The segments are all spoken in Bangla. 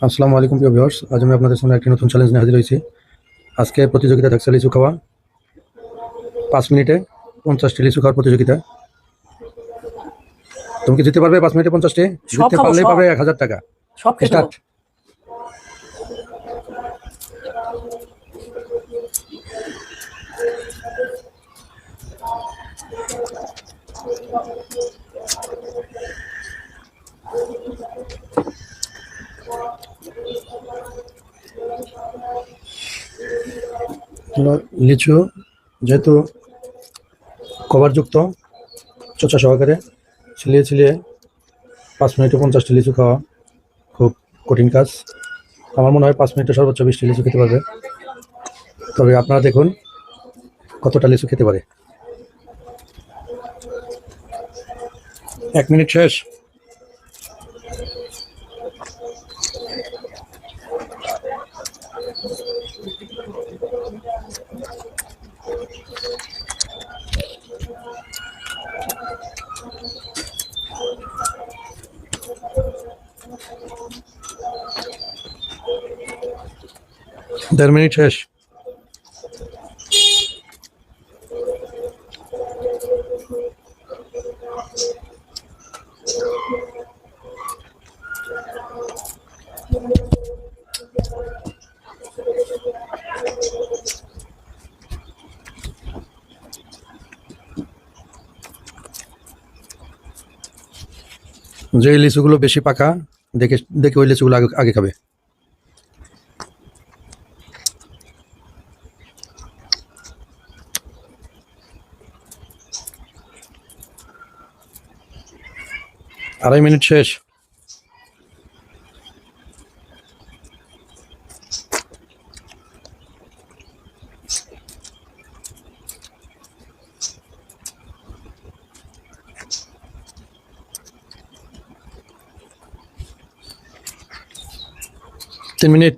আসসালামু আলাইকুম প্রিয় ভিউয়ার্স, আজ আমি আপনাদের সামনে একটি নতুন চ্যালেঞ্জ নিয়ে হাজির হয়েছি। আজকে প্রতিযোগিতা থাকছে লিচু খাওয়া। 5 মিনিটে 50টি লিচু খাওয়ার প্রতিযোগিতা। তুমি কি জিততে পারবে 5 মিনিটে 50টি? সব জিততে খাবো, পারলেই সব। পাবে 1000 টাকা। সব খেতে স্টার্ট। লিচু যেহেতু কভারযুক্ত, চোচা সহকারে ছিলিয়ে ছিলিয়ে 5 মিনিটে 50টি লিচু খাওয়া খুব কঠিন কাজ। আমার মনে হয় 5 মিনিটে সর্বোচ্চ 20টি লিচু খেতে পারবে। তবে আপনারা দেখুন কতটা লিচু খেতে পারে। 1 মিনিট শেষ। দেড় মিনিট শেষ। যে লিচুগুলো বেশি পাকা দেখে দেখে ওই লিচুগুলো আগে আগে খাবে। আড়াই মিনিট শেষ। তিন মিনিট।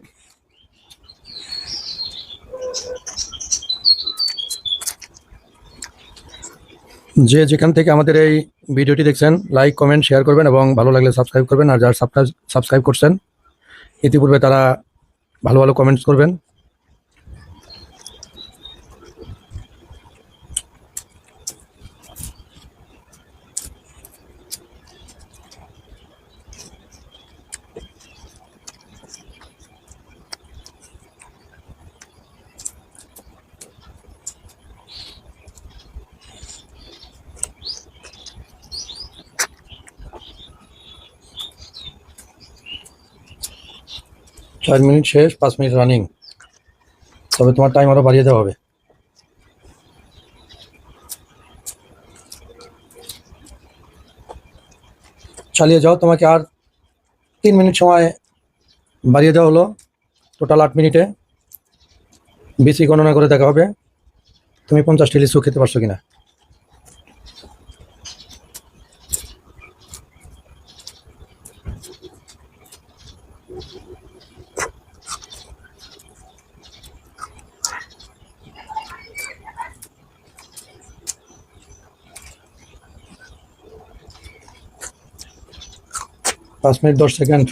যে যেখান থেকে আমাদের এই ভিডিওটি দেখছেন লাইক কমেন্ট শেয়ার করবেন এবং ভালো লাগলে সাবস্ক্রাইব করবেন। আর যারা সাবস্ক্রাইব করছেন ইতিপূর্বে তারা ভালো ভালো কমেন্টস করবেন। চার মিনিট শেষ, 5 মিনিট রানিং। তবে তোমার টাইম আরও বাড়িয়ে দেওয়া হবে। চালিয়ে যাও, তোমাকে আর 3 মিনিট সময় বাড়িয়ে দেওয়া হলো। টোটাল 8 মিনিটে বেশি গণনা করে দেখা হবে তুমি 50টি লিচু খেতে পারছো কিনা। পাঁচ মিনিট 10 সেকেন্ড।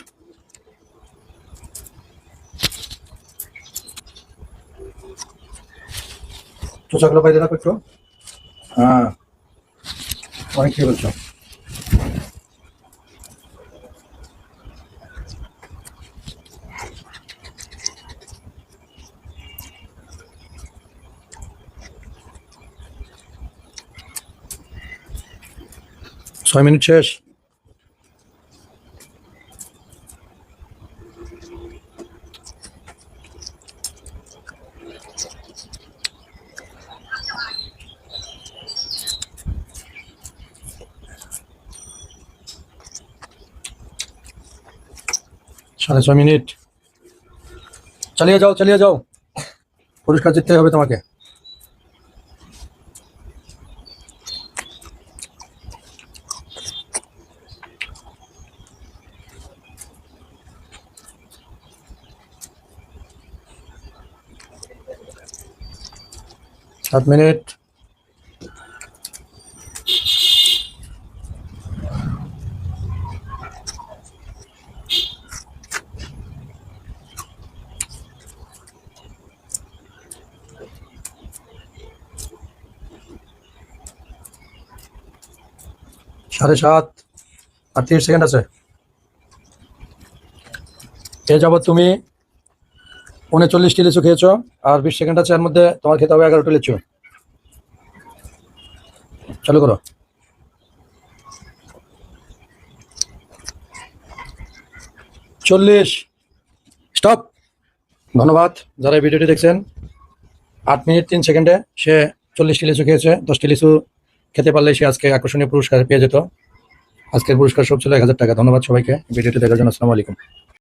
চোচাগুলো বাইরে রাখো একটু। হ্যাঁ, অনেক খেয়ে বলছো। ছয় মিনিট শেষ। সাড়ে 6 মিনিট। চালিয়ে যাও, চালিয়ে যাও, পুরস্কার জিততে হবে তোমাকে। 7 মিনিট। 7:30 আর 30 সেকেন্ড আছে। এ যাবৎ তুমি 39টি লিচু খেয়েছো, আর 20 সেকেন্ড আছে, এর মধ্যে তোমার খেতে হবে 11টি লিচু। চালু করো। 40। স্টপ। ধন্যবাদ যারা এই ভিডিওটি দেখছেন। 8 মিনিট 3 সেকেন্ডে সে 40টি লিচু খেয়েছে। 10টি লিচু খেতে পারলে সে আজকে আকর্ষণীয় পুরস্কার পেয়ে যেত। আজকের পুরস্কার সব ছিল 1000 টাকা। ধন্যবাদ সবাইকে ভিডিওটি দেখার জন্য। আসসালামু আলাইকুম।